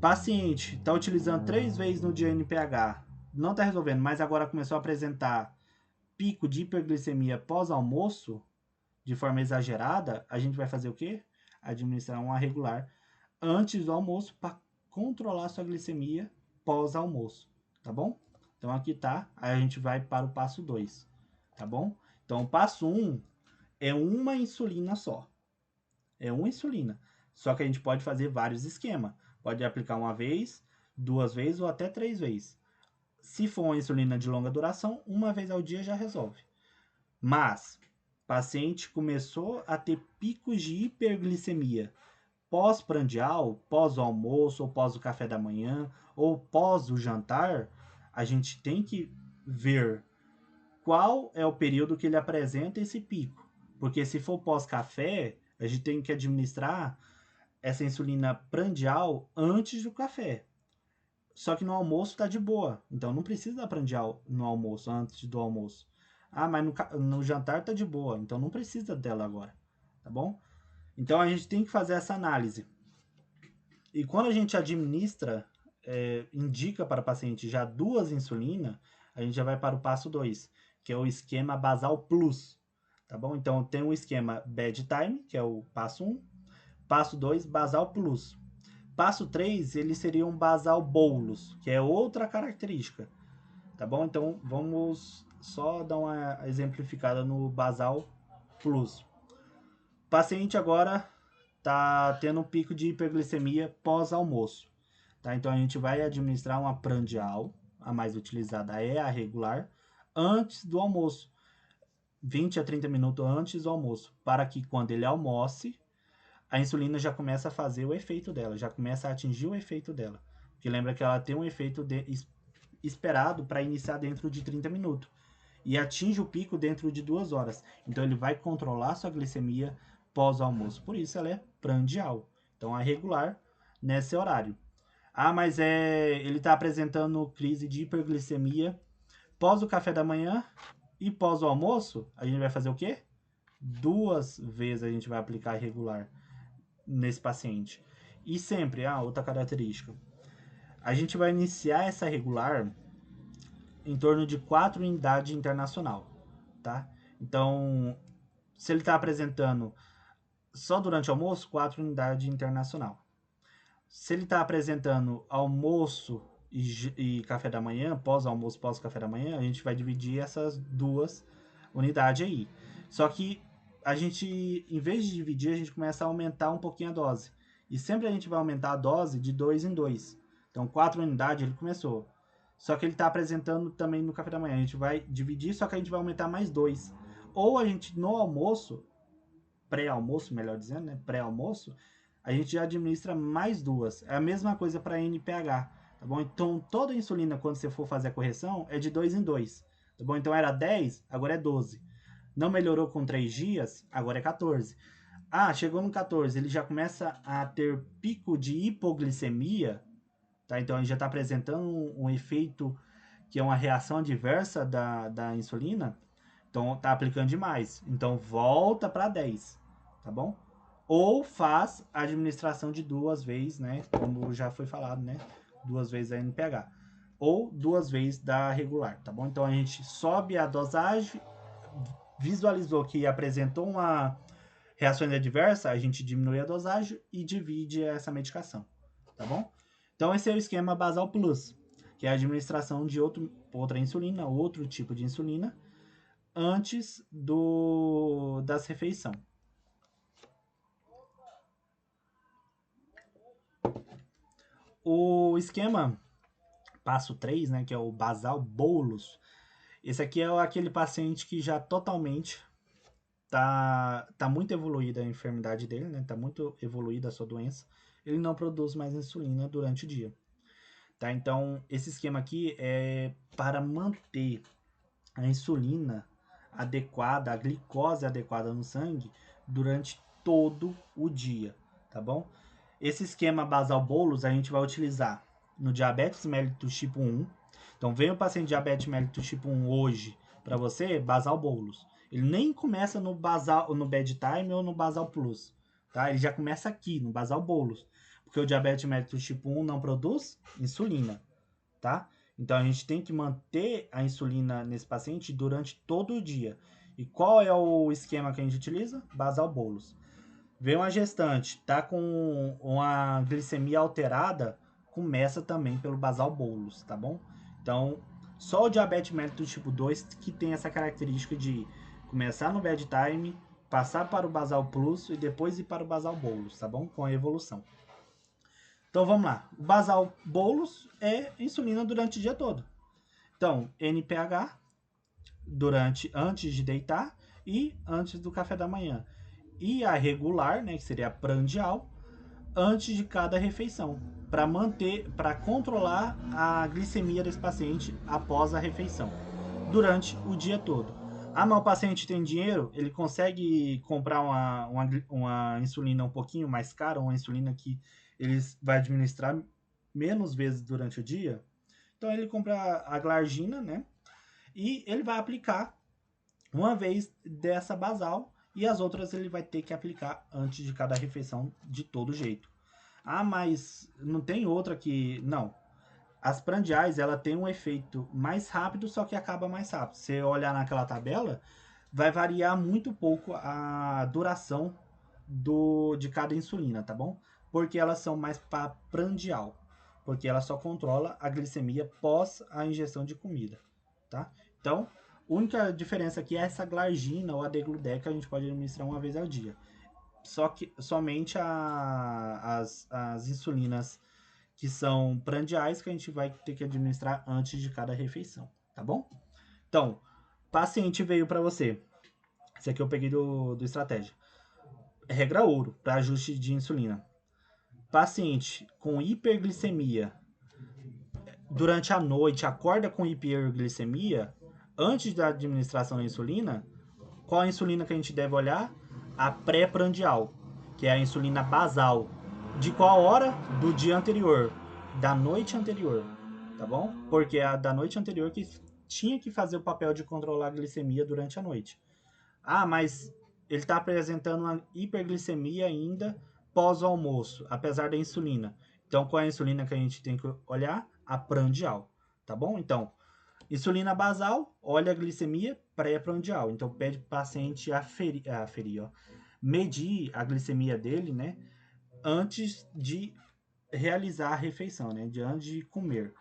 Paciente está utilizando 3 vezes no dia NPH, não está resolvendo, mas agora começou a apresentar pico de hiperglicemia pós-almoço, de forma exagerada, a gente vai fazer o quê? Administrar uma regular antes do almoço para controlar sua glicemia pós-almoço, tá bom? Então aqui tá, aí a gente vai para o passo 2, tá bom? Então o passo 1 é uma insulina só. É uma insulina. Só que a gente pode fazer vários esquemas. Pode aplicar uma vez, 2 vezes ou até 3 vezes. Se for uma insulina de longa duração, uma vez ao dia já resolve. Mas, paciente começou a ter picos de hiperglicemia pós-prandial, pós-almoço, ou pós o café da manhã, ou pós o jantar, a gente tem que ver qual é o período que ele apresenta esse pico. Porque se for pós-café, a gente tem que administrar essa insulina prandial antes do café. Só que no almoço tá de boa. Então não precisa da prandial no almoço, antes do almoço. Ah, mas no jantar tá de boa. Então não precisa dela agora. Tá bom? Então a gente tem que fazer essa análise. E quando a gente administra, indica para o paciente já 2 insulinas, a gente já vai para o passo 2, que é o esquema basal plus. Tá bom? Então tem o esquema bedtime, que é o passo 1. Passo 2, basal plus. Passo 3, ele seria um basal bolus, que é outra característica. Tá bom? Então vamos só dar uma exemplificada no basal plus. O paciente agora está tendo um pico de hiperglicemia pós-almoço. Tá? Então a gente vai administrar uma prandial, a mais utilizada é a regular, antes do almoço. 20 a 30 minutos antes do almoço, para que quando ele almoce, a insulina já começa a fazer o efeito dela, já começa a atingir o efeito dela. Porque lembra que ela tem um efeito esperado para iniciar dentro de 30 minutos. E atinge o pico dentro de 2 horas. Então ele vai controlar sua glicemia pós-almoço. Por isso ela é prandial. Então a regular nesse horário. Ah, mas ele está apresentando crise de hiperglicemia pós o café da manhã e pós o almoço. A gente vai fazer o quê? 2 vezes a gente vai aplicar a regular nesse paciente. E sempre, outra característica. A gente vai iniciar essa regular em torno de 4 unidades internacional, tá? Então, se ele está apresentando só durante o almoço, 4 unidades internacional. Se ele está apresentando almoço e café da manhã, pós-almoço, pós-café da manhã, a gente vai dividir essas 2 unidades aí. Só que a gente, em vez de dividir, a gente começa a aumentar um pouquinho a dose. E sempre a gente vai aumentar a dose de 2 em 2. Então, 4 unidades ele começou. Só que ele está apresentando também no café da manhã. A gente vai dividir, só que a gente vai aumentar mais 2. Ou a gente, no almoço, pré-almoço, melhor dizendo, né? Pré-almoço, a gente já administra mais 2. É a mesma coisa para NPH, tá bom? Então, toda a insulina, quando você for fazer a correção, é de 2 em 2, tá bom? Então, era 10, agora é 12. Não melhorou com 3 dias, agora é 14. Ah, chegou no 14, ele já começa a ter pico de hipoglicemia, tá? Então, ele já está apresentando um efeito que é uma reação adversa da insulina. Então, tá aplicando demais. Então, volta para 10, tá bom? Ou faz a administração de 2 vezes, né? Como já foi falado, né? 2 vezes a NPH. Ou 2 vezes da regular, tá bom? Então, a gente sobe a dosagem, visualizou que apresentou uma reação adversa, a gente diminui a dosagem e divide essa medicação, tá bom? Então, esse é o esquema Basal Plus, que é a administração de outra insulina, outro tipo de insulina, antes das refeições. O esquema passo 3, né, que é o basal bolus, esse aqui é aquele paciente que já totalmente tá muito evoluída a enfermidade dele, né, tá muito evoluída a sua doença, ele não produz mais insulina durante o dia. Tá? Então, esse esquema aqui é para manter a insulina adequada, a glicose adequada no sangue durante todo o dia, tá bom? Esse esquema basal bolus a gente vai utilizar no diabetes mellitus tipo 1. Então, vem o paciente diabetes mellitus tipo 1 hoje para você, basal bolus. Ele nem começa no basal, no bedtime ou no basal plus, tá? Ele já começa aqui, no basal bolus, porque o diabetes mellitus tipo 1 não produz insulina, tá? Então a gente tem que manter a insulina nesse paciente durante todo o dia. E qual é o esquema que a gente utiliza? Basal bolus. Vem uma gestante, tá com uma glicemia alterada, começa também pelo basal bolus, tá bom? Então, só o diabetes mellitus tipo 2 que tem essa característica de começar no bedtime, passar para o basal plus e depois ir para o basal bolus, tá bom? Com a evolução. Então vamos lá. O basal bolus é insulina durante o dia todo. Então, NPH antes de deitar e antes do café da manhã. E a regular, né, que seria a prandial, antes de cada refeição, para controlar a glicemia desse paciente após a refeição, durante o dia todo. Ah, mas o paciente tem dinheiro, ele consegue comprar uma insulina um pouquinho mais cara, uma insulina que ele vai administrar menos vezes durante o dia. Então ele compra a glargina, né? E ele vai aplicar uma vez dessa basal e as outras ele vai ter que aplicar antes de cada refeição de todo jeito. Ah, mas não tem outra que... Não. As prandiais, ela tem um efeito mais rápido, só que acaba mais rápido. Se você olhar naquela tabela, vai variar muito pouco a duração de cada insulina, tá bom? Porque elas são mais para prandial. Porque ela só controla a glicemia pós a ingestão de comida, tá? Então, a única diferença aqui é essa glargina ou a degludec que a gente pode administrar uma vez ao dia. Só que somente as insulinas que são prandiais que a gente vai ter que administrar antes de cada refeição, tá bom? Então, paciente veio para você. Esse aqui eu peguei do estratégia. Regra ouro para ajuste de insulina. Paciente com hiperglicemia durante a noite acorda com hiperglicemia antes da administração da insulina. Qual a insulina que a gente deve olhar? A pré-prandial, que é a insulina basal. De qual hora? Do dia anterior, da noite anterior, tá bom? Porque é a da noite anterior que tinha que fazer o papel de controlar a glicemia durante a noite. Ah, mas ele está apresentando uma hiperglicemia ainda pós o almoço, apesar da insulina. Então, qual é a insulina que a gente tem que olhar? A prandial, tá bom? Então, insulina basal, olha a glicemia pré-prandial. Então, pede para o paciente aferir, ó, medir a glicemia dele, né? Antes de realizar a refeição, né? Antes de comer.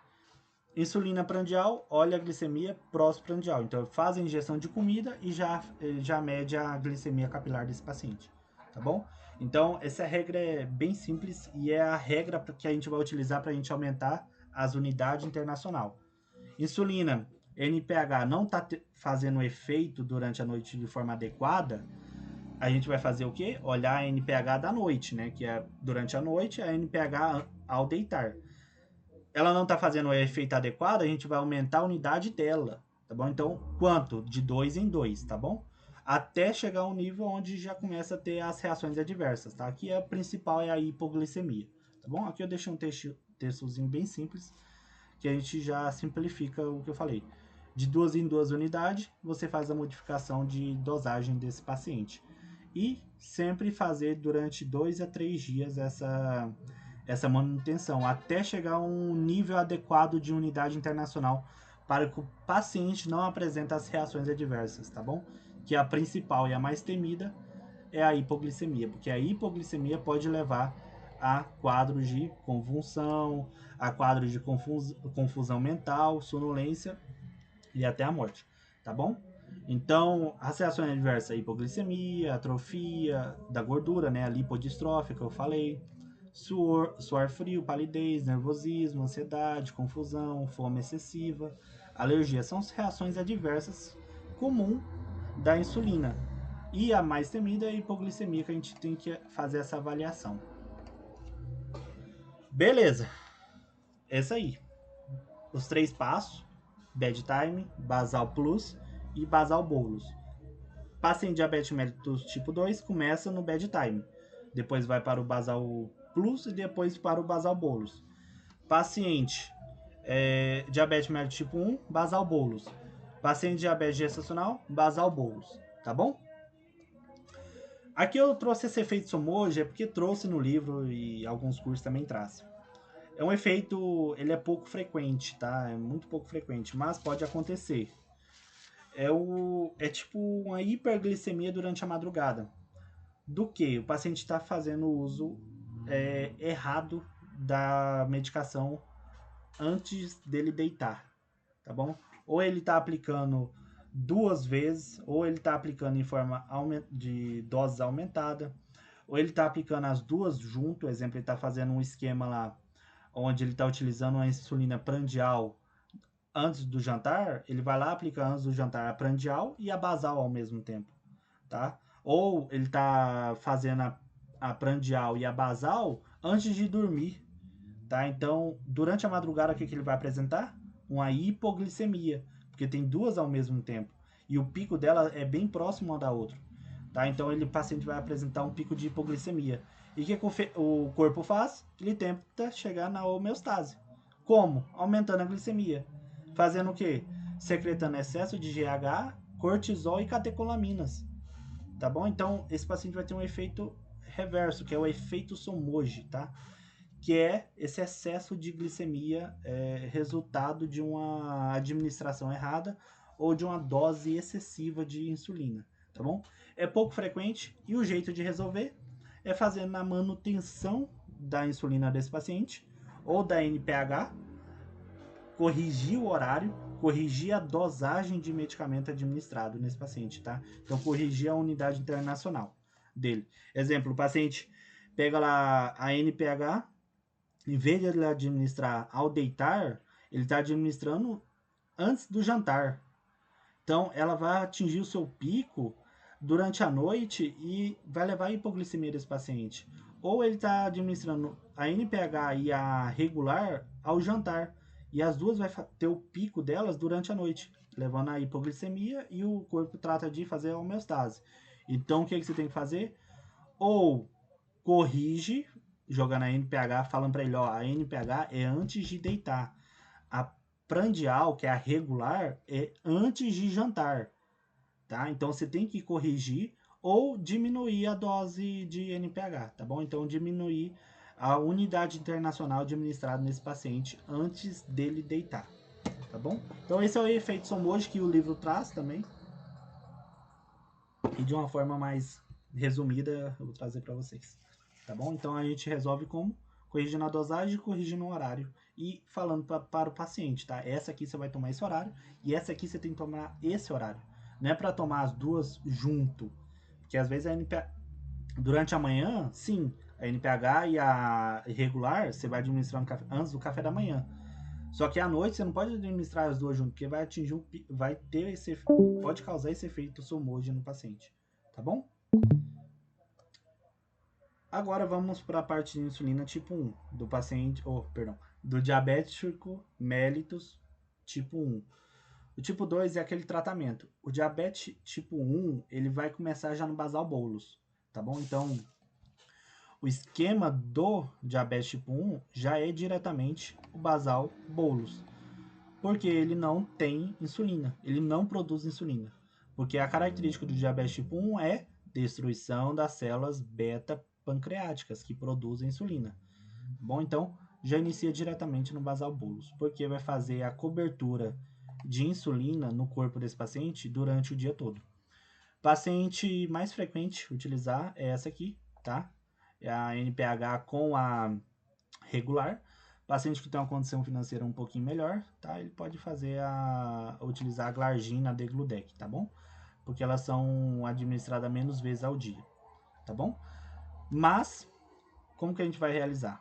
Insulina prandial, olha a glicemia pós-prandial. Então, faz a injeção de comida e já mede a glicemia capilar desse paciente, tá bom? Então, essa regra é bem simples e é a regra que a gente vai utilizar para a gente aumentar as unidades internacional. Insulina, NPH não está fazendo efeito durante a noite de forma adequada, a gente vai fazer o quê? Olhar a NPH da noite, né? Que é durante a noite, a NPH ao deitar. Ela não está fazendo o efeito adequado, a gente vai aumentar a unidade dela, tá bom? Então, quanto? De 2 em 2, tá bom? Até chegar a um nível onde já começa a ter as reações adversas, tá? Aqui a principal é a hipoglicemia, tá bom? Aqui eu deixei um textozinho bem simples, que a gente já simplifica o que eu falei. De 2 em 2 unidades, você faz a modificação de dosagem desse paciente. E sempre fazer durante 2 a 3 dias essa manutenção, até chegar a um nível adequado de unidade internacional para que o paciente não apresente as reações adversas, tá bom? Que a principal e a mais temida é a hipoglicemia, porque a hipoglicemia pode levar a quadros de convulsão, a quadros de confusão mental, sonolência e até a morte, tá bom? Então, as reações adversas, hipoglicemia, atrofia da gordura, né, a lipodistrofia que eu falei, suor frio, palidez, nervosismo, ansiedade, confusão, fome excessiva, alergia, são as reações adversas comuns da insulina. E a mais temida é a hipoglicemia, que a gente tem que fazer essa avaliação. Beleza, esse aí. Os 3 passos: bedtime, basal plus e basal bolus. Paciente diabetes mellitus tipo 2 começa no bedtime, depois vai para o basal plus e depois para o basal bolus. Paciente diabetes mellitus tipo 1, basal bolus. Paciente diabetes gestacional, basal bolus, tá bom? Aqui eu trouxe esse efeito Somoji porque trouxe no livro e alguns cursos também traz. É um efeito, ele é pouco frequente, tá? É muito pouco frequente, mas pode acontecer. É tipo uma hiperglicemia durante a madrugada. Do que? O paciente está fazendo uso errado da medicação antes dele deitar, tá bom? Ou ele está aplicando 2 vezes, ou ele está aplicando em forma de dose aumentada, ou ele está aplicando as duas junto. Exemplo, ele está fazendo um esquema lá onde ele está utilizando uma insulina prandial antes do jantar, ele vai lá aplicar antes do jantar a prandial e a basal ao mesmo tempo, tá? Ou ele está fazendo a prandial e a basal antes de dormir, tá? Então, durante a madrugada, o que ele vai apresentar? Uma hipoglicemia, porque tem duas ao mesmo tempo e o pico dela é bem próximo uma da outra, tá? Então, o paciente vai apresentar um pico de hipoglicemia. E o que o corpo faz? Ele tenta chegar na homeostase. Como? Aumentando a glicemia. Fazendo o quê? Secretando excesso de GH, cortisol e catecolaminas, tá bom? Então, esse paciente vai ter um efeito reverso, que é o efeito Somoji, tá? Que é esse excesso de glicemia resultado de uma administração errada ou de uma dose excessiva de insulina, tá bom? É pouco frequente e o jeito de resolver é fazendo a manutenção da insulina desse paciente ou da NPH, corrigir o horário, corrigir a dosagem de medicamento administrado nesse paciente, tá? Então, corrigir a unidade internacional dele. Exemplo, o paciente pega lá a NPH, em vez de ele administrar ao deitar, ele está administrando antes do jantar. Então, ela vai atingir o seu pico durante a noite e vai levar a hipoglicemia desse paciente. Ou ele está administrando a NPH e a regular ao jantar. E as duas vai ter o pico delas durante a noite, levando a hipoglicemia, e o corpo trata de fazer a homeostase. Então, o que você tem que fazer? Ou corrige, jogando a NPH, falando para ele, ó, a NPH é antes de deitar. A prandial, que é a regular, é antes de jantar, tá? Então você tem que corrigir ou diminuir a dose de NPH, tá bom? Então diminuir a unidade internacional administrada nesse paciente antes dele deitar, tá bom? Então esse é o efeito Somoji que o livro traz também. E de uma forma mais resumida eu vou trazer para vocês, tá bom? Então a gente resolve como? corrigindo a dosagem e corrigindo o horário. E falando para o paciente, tá? Essa aqui você vai tomar esse horário e essa aqui você tem que tomar esse horário. Não é para tomar as duas junto, porque às vezes durante a manhã, sim, a NPH e a regular você vai administrar antes do café da manhã. Só que à noite você não pode administrar as duas juntas, porque vai atingir vai ter esse, pode causar esse efeito somoge no paciente, tá bom? Agora vamos para a parte de insulina tipo 1 do paciente, do diabético mellitus tipo 1. O tipo 2 é aquele tratamento. O diabetes tipo 1, ele vai começar já no basal bolus, tá bom? Então, o esquema do diabetes tipo 1 já é diretamente o basal bolus, porque ele não tem insulina, ele não produz insulina. Porque a característica do diabetes tipo 1 é destruição das células beta pancreáticas que produzem insulina. Bom, então já inicia diretamente no basal bolus, porque vai fazer a cobertura de insulina no corpo desse paciente durante o dia todo. Paciente mais frequente utilizar é essa aqui, tá? É a NPH com a regular. Paciente que tem uma condição financeira um pouquinho melhor, tá? Ele pode utilizar a glargina, a degludec, tá bom? Porque elas são administradas menos vezes ao dia, tá bom? Mas, como que a gente vai realizar?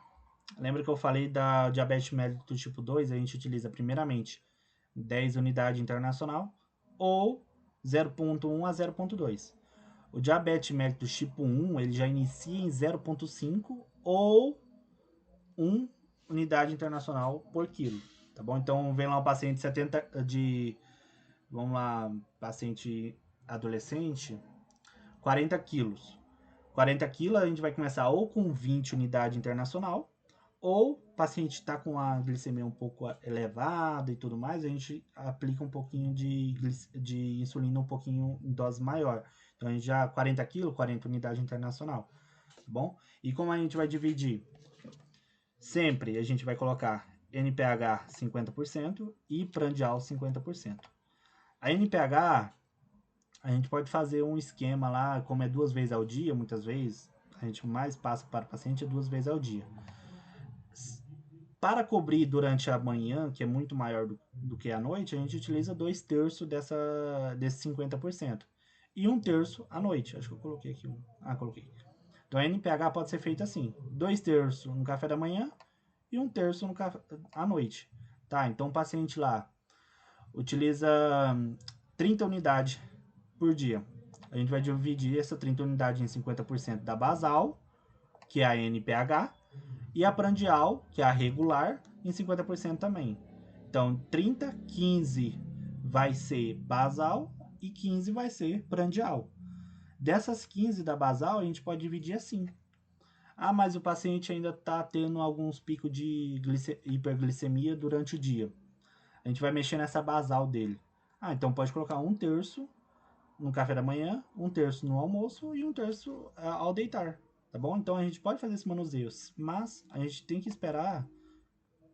Lembra que eu falei da diabetes mellitus tipo 2? A gente utiliza primeiramente 10 unidades internacional ou 0,1 a 0,2. O diabetes mellitus tipo 1, ele já inicia em 0,5 ou 1 unidade internacional por quilo, tá bom? Então, vem lá um paciente vamos lá, paciente adolescente, 40 quilos. 40 quilos a gente vai começar ou com 20 unidade internacional, ou o paciente está com a glicemia um pouco elevada e tudo mais, a gente aplica um pouquinho de insulina um pouquinho em dose maior. Então, a gente já 40 quilos, 40 unidade internacional, tá bom? E como a gente vai dividir? Sempre a gente vai colocar NPH 50% e prandial 50%. A NPH, a gente pode fazer um esquema lá, como é 2 vezes ao dia, muitas vezes, a gente mais passa para o paciente 2 vezes ao dia. Para cobrir durante a manhã, que é muito maior do que a noite, a gente utiliza 2/3 desse 50%. E 1/3 à noite. Acho que eu coloquei aqui. Coloquei. Então a NPH pode ser feita assim: 2/3 no café da manhã e 1/3 à noite. Tá? Então o paciente lá utiliza 30 unidades por dia. A gente vai dividir essa 30 unidades em 50% da basal, que é a NPH, e a prandial, que é a regular, em 50% também. Então, 30, 15 vai ser basal e 15 vai ser prandial. Dessas 15 da basal, a gente pode dividir assim. Ah, mas o paciente ainda está tendo alguns picos de hiperglicemia durante o dia. A gente vai mexer nessa basal dele. Então pode colocar 1/3 no café da manhã, 1/3 no almoço e 1/3 ao deitar, tá bom? Então a gente pode fazer esse manuseio, mas a gente tem que esperar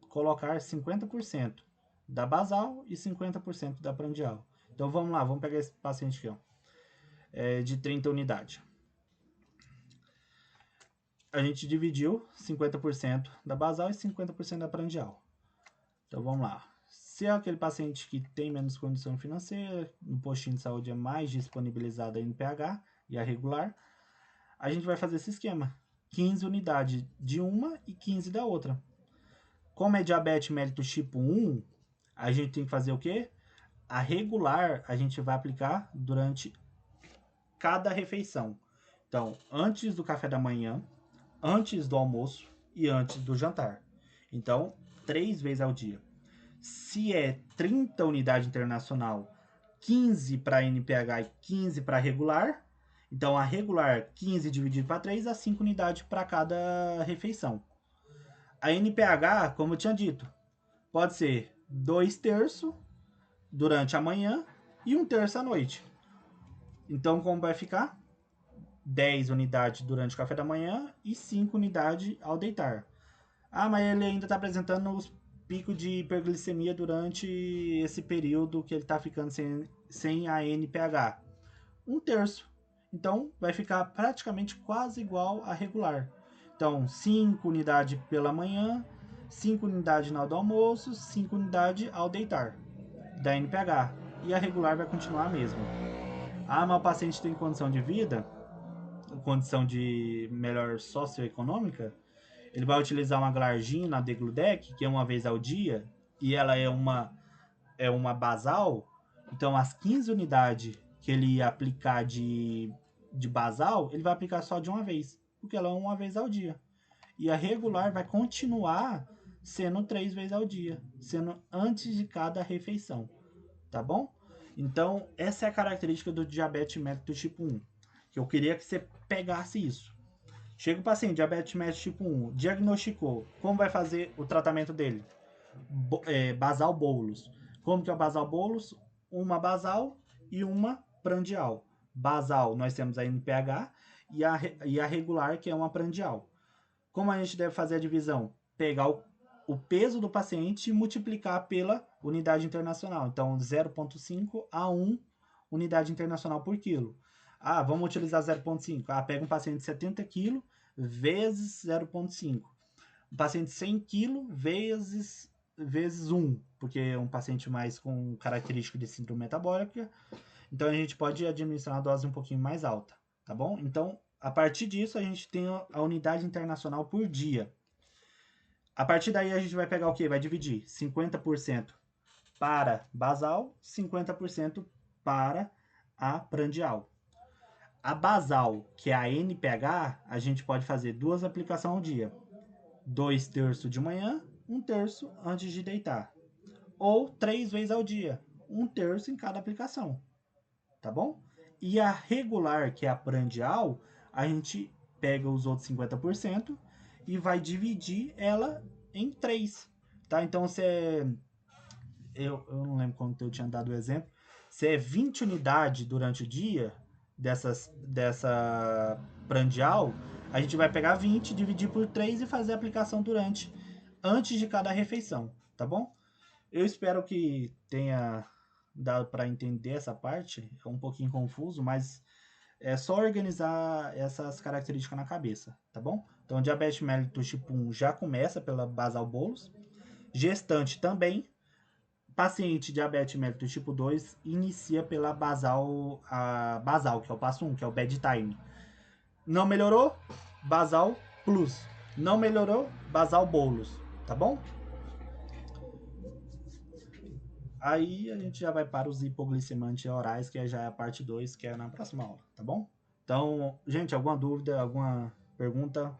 colocar 50% da basal e 50% da prandial. Então vamos lá, vamos pegar esse paciente aqui, ó, de 30 unidades. A gente dividiu 50% da basal e 50% da prandial. Então vamos lá. Se é aquele paciente que tem menos condição financeira, no postinho de saúde é mais disponibilizada a NPH e a regular, a gente vai fazer esse esquema: 15 unidades de uma e 15 da outra. Como é diabetes mellitus tipo 1, a gente tem que fazer o quê? A regular a gente vai aplicar durante cada refeição. Então, antes do café da manhã, antes do almoço e antes do jantar. Então, 3 vezes ao dia. Se é 30 unidade internacional, 15 para NPH e 15 para regular, então a regular 15 dividido para 3 dá 5 unidades para cada refeição. A NPH, como eu tinha dito, pode ser 2/3 durante a manhã e 1/3 à noite. Então, como vai ficar? 10 unidades durante o café da manhã e 5 unidades ao deitar. Mas ele ainda está apresentando os picos de hiperglicemia durante esse período que ele está ficando sem a NPH. 1/3. Então, vai ficar praticamente quase igual a regular. Então, 5 unidades pela manhã, 5 unidades na hora do almoço, 5 unidades ao deitar, da NPH. E a regular vai continuar a mesma. Ah, mas o paciente tem condição de vida, condição de melhor socioeconômica, ele vai utilizar uma Glargina, a Degludec, que é uma vez ao dia, e ela é uma basal. Então, as 15 unidades que ele ia aplicar de basal, ele vai aplicar só de uma vez, porque ela é uma vez ao dia. E a regular vai continuar sendo 3 vezes ao dia, sendo antes de cada refeição, tá bom? Então, essa é a característica do diabetes mellitus tipo 1, que eu queria que você pegasse isso. Chega o paciente, diabetes mellitus tipo 1, diagnosticou, como vai fazer o tratamento dele? Basal bolus. Como que é o basal bolus? Uma basal e uma prandial. Basal, nós temos a NPH e a regular, que é uma prandial. Como a gente deve fazer a divisão? Pegar o peso do paciente e multiplicar pela unidade internacional. Então, 0,5 a 1 unidade internacional por quilo. Ah, vamos utilizar 0,5. Ah, pega um paciente de 70 kg vezes 0,5. Um paciente de 100 kg vezes 1, porque é um paciente mais com característica de síndrome metabólica. Então, a gente pode administrar uma dose um pouquinho mais alta, tá bom? Então, a partir disso, a gente tem a unidade internacional por dia. A partir daí, a gente vai pegar o quê? Vai dividir 50% para basal, 50% para a prandial. A basal, que é a NPH, a gente pode fazer 2 aplicações ao dia. 2 terços de manhã, 1 terço antes de deitar. Ou 3 vezes ao dia, 1 terço em cada aplicação. Tá bom? E a regular, que é a prandial, a gente pega os outros 50% e vai dividir ela em 3. Tá? Então, se é... Eu não lembro quando eu tinha dado o exemplo. Se é 20 unidades durante o dia dessa prandial, a gente vai pegar 20, dividir por 3 e fazer a aplicação antes de cada refeição, tá bom? Eu espero que tenha dado para entender essa parte. É um pouquinho confuso, mas é só organizar essas características na cabeça, tá bom? Então, diabetes mellitus tipo 1 já começa pela basal bolus. Gestante também. Paciente diabetes mellitus tipo 2 inicia pela basal, que é o passo 1, que é o bedtime. Não melhorou? Basal plus. Não melhorou? Basal bolus, tá bom? Aí a gente já vai para os hipoglicemiantes orais, que já é a parte 2, que é na próxima aula, tá bom? Então, gente, alguma dúvida, alguma pergunta?